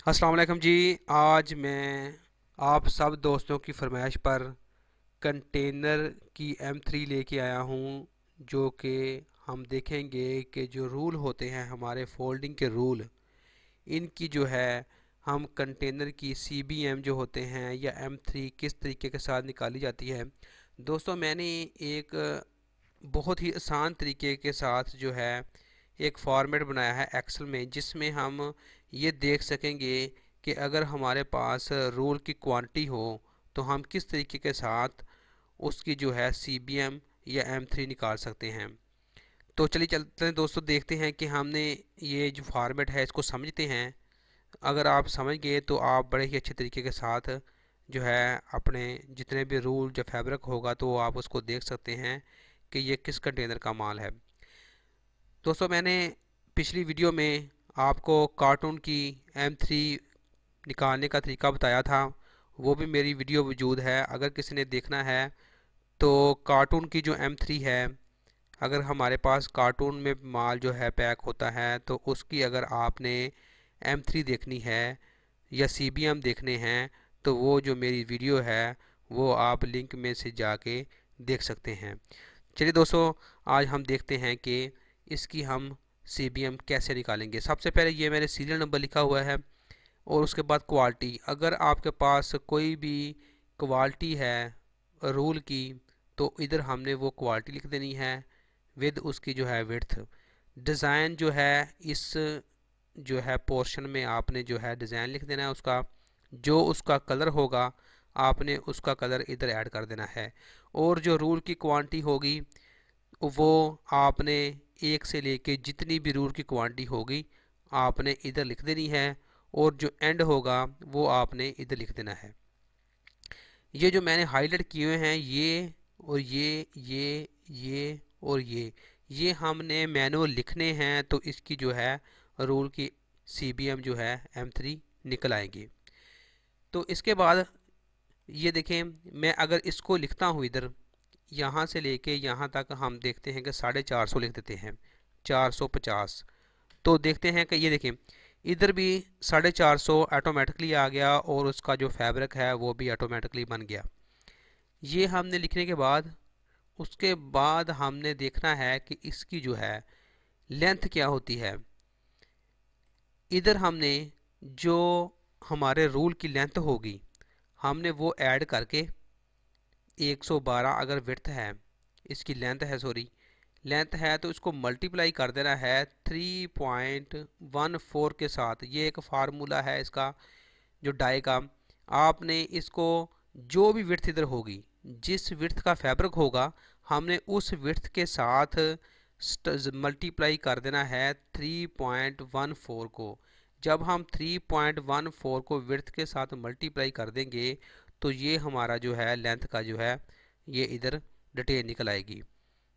अस्सलाम वालेकुम जी। आज मैं आप सब दोस्तों की फरमाइश पर कंटेनर की M3 लेके आया हूँ, जो कि हम देखेंगे कि जो रूल होते हैं हमारे फोल्डिंग के रूल, इनकी जो है हम कंटेनर की CBM जो होते हैं या M3 किस तरीके के साथ निकाली जाती है। दोस्तों, मैंने एक बहुत ही आसान तरीके के साथ जो है एक फॉर्मेट बनाया है एक्सेल में, जिसमें हम ये देख सकेंगे कि अगर हमारे पास रोल की क्वांटिटी हो तो हम किस तरीके के साथ उसकी जो है CBM या M3 निकाल सकते हैं। तो चलिए चलते हैं दोस्तों, देखते हैं कि हमने ये जो फॉर्मेट है इसको समझते हैं। अगर आप समझ गए तो आप बड़े ही अच्छे तरीके के साथ जो है अपने जितने भी रूल जो फैब्रिक होगा तो आप उसको देख सकते हैं कि ये किस कंटेनर का माल है। दोस्तों, मैंने पिछली वीडियो में आपको कार्टून की M3 निकालने का तरीका बताया था, वो भी मेरी वीडियो मौजूद है। अगर किसी ने देखना है तो कार्टून की जो M3 है, अगर हमारे पास कार्टून में माल जो है पैक होता है तो उसकी अगर आपने M3 देखनी है या CBM देखने हैं तो वो जो मेरी वीडियो है वो आप लिंक में से जाके देख सकते हैं। चलिए दोस्तों, आज हम देखते हैं कि इसकी हम CBM कैसे निकालेंगे। सबसे पहले ये मैंने सीरियल नंबर लिखा हुआ है और उसके बाद क्वालिटी। अगर आपके पास कोई भी क्वालिटी है रूल की तो इधर हमने वो क्वालिटी लिख देनी है विद उसकी जो है विड्थ। डिज़ाइन जो है इस जो है पोर्शन में आपने जो है डिज़ाइन लिख देना है उसका। जो उसका कलर होगा आपने उसका कलर इधर ऐड कर देना है। और जो रूल की क्वांटिटी होगी वो आपने एक से लेके जितनी भी रूल की क्वांटिटी होगी आपने इधर लिख देनी है, और जो एंड होगा वो आपने इधर लिख देना है। ये जो मैंने हाईलाइट किए हुए हैं ये और ये और ये हमने मैनुअल लिखने हैं, तो इसकी जो है रूल की CBM जो है M3 निकल आएगी। तो इसके बाद ये देखें, मैं अगर इसको लिखता हूँ इधर यहाँ से लेके यहाँ तक हम देखते हैं कि 450 लिख देते हैं, 450। तो देखते हैं कि ये देखें इधर भी 450 ऑटोमेटिकली आ गया और उसका जो फैब्रिक है वो भी ऑटोमेटिकली बन गया। ये हमने लिखने के बाद उसके बाद हमने देखना है कि इसकी जो है लेंथ क्या होती है। इधर हमने जो हमारे रूल की लेंथ होगी हमने वो ऐड करके 112 अगर विड्थ है, इसकी लेंथ है, सॉरी लेंथ है, तो इसको मल्टीप्लाई कर देना है 3.14 के साथ। ये एक फार्मूला है इसका जो डाई का। आपने इसको जो भी विड्थ इधर होगी, जिस विड्थ का फैब्रिक होगा हमने उस विड्थ के साथ मल्टीप्लाई कर देना है 3.14 को। जब हम 3.14 को विड्थ के साथ मल्टीप्लाई कर देंगे तो ये हमारा जो है लेंथ का जो है ये इधर डिटेल निकल आएगी।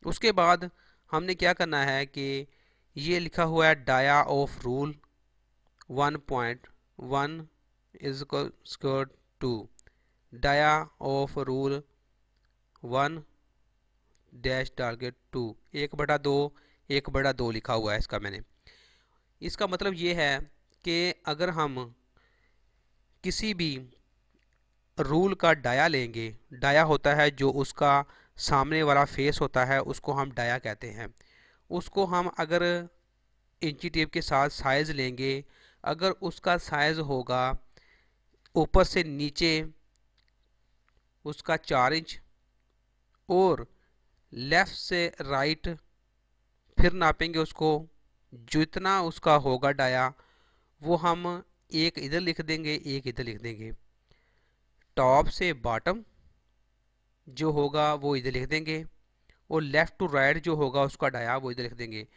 उसके बाद हमने क्या करना है कि ये लिखा हुआ है dia of rule 1.1 is square to dia of rule 1 dash target 2, 1/2, 1/2 लिखा हुआ है इसका मैंने। इसका मतलब ये है कि अगर हम किसी भी रूल का डाया लेंगे, डाया होता है जो उसका सामने वाला फेस होता है उसको हम डाया कहते हैं। उसको हम अगर इंची टेप के साथ साइज़ लेंगे, अगर उसका साइज़ होगा ऊपर से नीचे उसका 4 इंच और लेफ़्ट से राइट फिर नापेंगे उसको, जितना उसका होगा डाया वो हम एक इधर लिख देंगे एक इधर लिख देंगे। टॉप से बॉटम जो होगा वो इधर लिख देंगे और लेफ़्ट टू राइट जो होगा उसका डाया वो इधर लिख देंगे।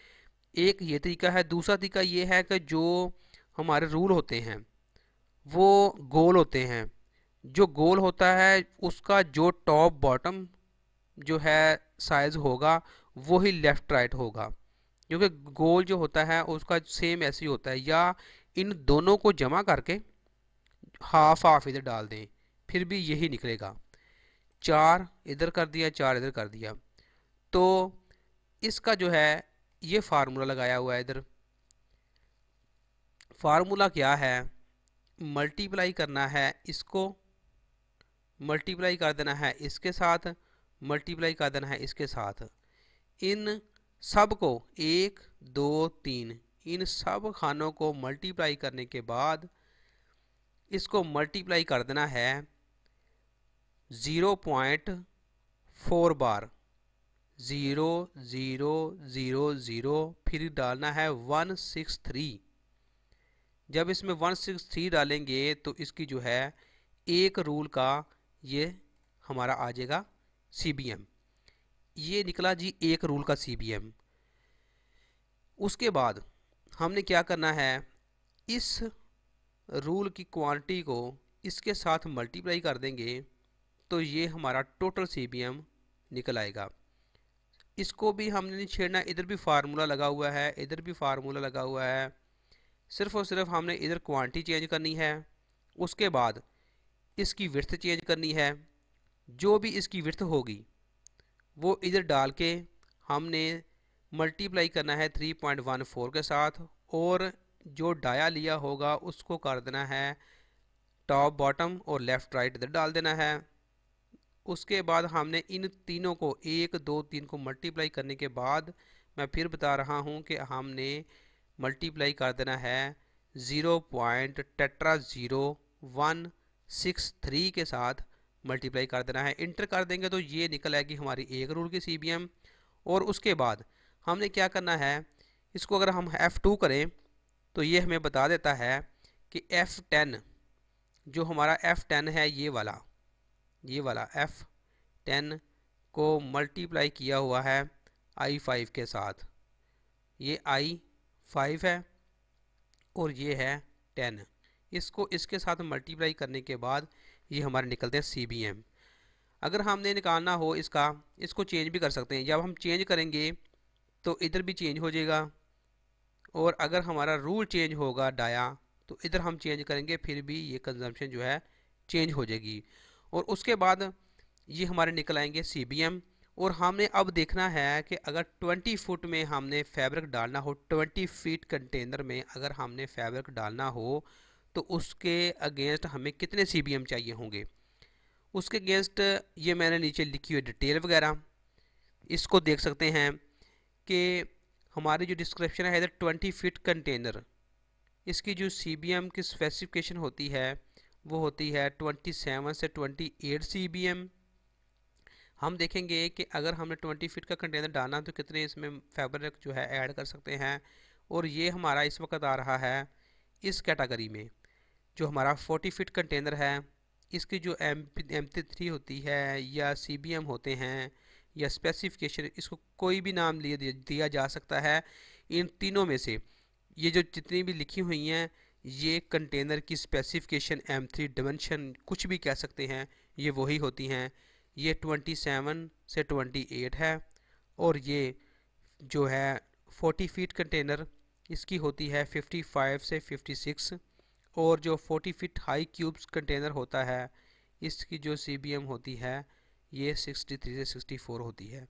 एक ये तरीका है। दूसरा तरीका ये है कि जो हमारे रूल होते हैं वो गोल होते हैं। जो गोल होता है उसका जो टॉप बॉटम जो है साइज़ होगा वो ही लेफ़्ट राइट होगा, क्योंकि गोल जो होता है उसका सेम ऐसे ही होता है। या इन दोनों को जमा करके हाफ हाफ इधर डाल दें फिर भी यही निकलेगा। 4 इधर कर दिया 4 इधर कर दिया। तो इसका जो है ये फार्मूला लगाया हुआ है इधर। फार्मूला क्या है मल्टीप्लाई करना है, इसको मल्टीप्लाई कर देना है इसके साथ, मल्टीप्लाई कर देना है इसके साथ। इन सब को 1 2 3 इन सब खानों को मल्टीप्लाई करने के बाद इसको मल्टीप्लाई कर देना है 0.4 बार, 0 0 0 0, फिर डालना है 163। जब इसमें 163 डालेंगे तो इसकी जो है एक रूल का ये हमारा आ जाएगा CBM। ये निकला जी एक रूल का CBM। उसके बाद हमने क्या करना है, इस रूल की क्वांटिटी को इसके साथ मल्टीप्लाई कर देंगे तो ये हमारा टोटल CBM निकल आएगा। इसको भी हमने नहीं छेड़ना, इधर भी फार्मूला लगा हुआ है, इधर भी फार्मूला लगा हुआ है। सिर्फ और सिर्फ हमने इधर क्वांटिटी चेंज करनी है, उसके बाद इसकी विड्थ चेंज करनी है। जो भी इसकी विड्थ होगी वो इधर डाल के हमने मल्टीप्लाई करना है 3.14 के साथ, और जो डाया लिया होगा उसको कर देना है टॉप बॉटम और लेफ़्ट राइट इधर डाल देना है। उसके बाद हमने इन तीनों को 1 2 3 को मल्टीप्लाई करने के बाद, मैं फिर बता रहा हूँ कि हमने मल्टीप्लाई कर देना है 0.00163 के साथ मल्टीप्लाई कर देना है। इंटर कर देंगे तो ये निकल आएगी हमारी एक रूल की CBM। और उसके बाद हमने क्या करना है, इसको अगर हम F2 करें तो ये हमें बता देता है कि F10 जो हमारा F10 है, ये वाला F10 को मल्टीप्लाई किया हुआ है I5 के साथ। ये I5 है और ये है 10। इसको इसके साथ मल्टीप्लाई करने के बाद ये हमारे निकलते हैं CBM। अगर हमने निकालना हो इसको चेंज भी कर सकते हैं। जब हम चेंज करेंगे तो इधर भी चेंज हो जाएगा, और अगर हमारा रूल चेंज होगा डाया तो इधर हम चेंज करेंगे, फिर भी ये कंजम्पशन जो है चेंज हो जाएगी। और उसके बाद ये हमारे निकल आएंगे CBM। और हमने अब देखना है कि अगर 20 फुट में हमने फैब्रिक डालना हो, 20 फीट कंटेनर में अगर हमने फैब्रिक डालना हो तो उसके अगेंस्ट हमें कितने CBM चाहिए होंगे। उसके अगेंस्ट ये मैंने नीचे लिखी हुई डिटेल वगैरह, इसको देख सकते हैं कि हमारी जो डिस्क्रिप्शन है इधर 20 फीट कंटेनर, इसकी जो CBM की स्पेसिफिकेशन होती है वो होती है 27 से 28 CBM। हम देखेंगे कि अगर हमने 20 फीट का कंटेनर डालना तो कितने इसमें फैब्रिक जो है ऐड कर सकते हैं। और ये हमारा इस वक्त आ रहा है इस कैटेगरी में, जो हमारा 40 फीट कंटेनर है, इसकी जो MP3 होती है या CBM होते हैं या स्पेसिफिकेशन, इसको कोई भी नाम दिया जा सकता है। इन तीनों में से ये जो जितनी भी लिखी हुई हैं ये कंटेनर की स्पेसिफिकेशन M3 डिमेंशन कुछ भी कह सकते हैं, ये वही होती हैं। ये 27 से 28 है, और ये जो है 40 फीट कंटेनर इसकी होती है 55 से 56, और जो 40 फीट हाई क्यूब्स कंटेनर होता है इसकी जो CBM होती है ये 63 से 64 होती है।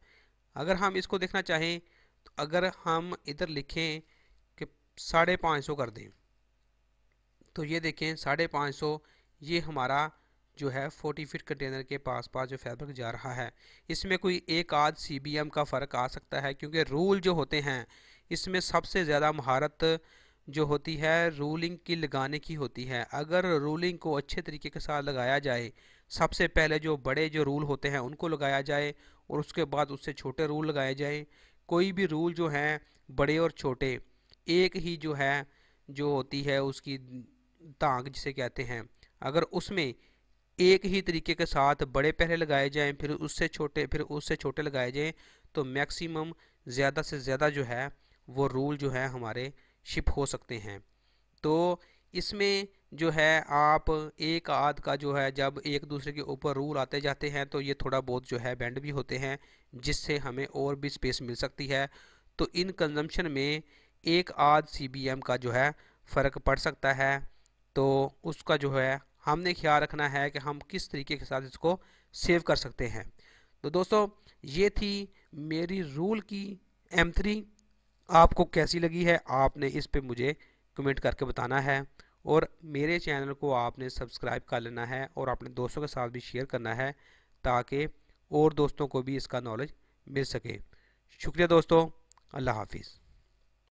अगर हम इसको देखना चाहें तो अगर हम इधर लिखें कि 550 कर दें तो ये देखें 550 ये हमारा जो है 40 फीट कंटेनर के पास जो फैब्रिक जा रहा है। इसमें कोई एक आध CBM का फ़र्क आ सकता है, क्योंकि रूल जो होते हैं इसमें सबसे ज़्यादा महारत जो होती है रूलिंग की लगाने की होती है। अगर रूलिंग को अच्छे तरीके के साथ लगाया जाए, सबसे पहले जो बड़े जो रूल होते हैं उनको लगाया जाए और उसके बाद उससे छोटे रूल लगाए जाए। कोई भी रूल जो हैं बड़े और छोटे एक ही जो है जो होती है उसकी तांग जिसे कहते हैं, अगर उसमें एक ही तरीके के साथ बड़े पहले लगाए जाएं फिर उससे छोटे लगाए जाएं तो मैक्सिमम ज़्यादा से ज़्यादा जो है वो रूल जो है हमारे शिप हो सकते हैं। तो इसमें जो है आप एक आध का जो है जब एक दूसरे के ऊपर रूल आते जाते हैं तो ये थोड़ा बहुत जो है बेंड भी होते हैं, जिससे हमें और भी स्पेस मिल सकती है। तो इन कंजम्पशन में एक आध CBM का जो है फ़र्क पड़ सकता है, तो उसका जो है हमने ख्याल रखना है कि हम किस तरीके के साथ इसको सेव कर सकते हैं। तो दोस्तों ये थी मेरी रूल की M3। आपको कैसी लगी है आपने इस पे मुझे कमेंट करके बताना है। और मेरे चैनल को आपने सब्सक्राइब कर लेना है और अपने दोस्तों के साथ भी शेयर करना है ताकि और दोस्तों को भी इसका नॉलेज मिल सके। शुक्रिया दोस्तों, अल्लाह हाफिज़।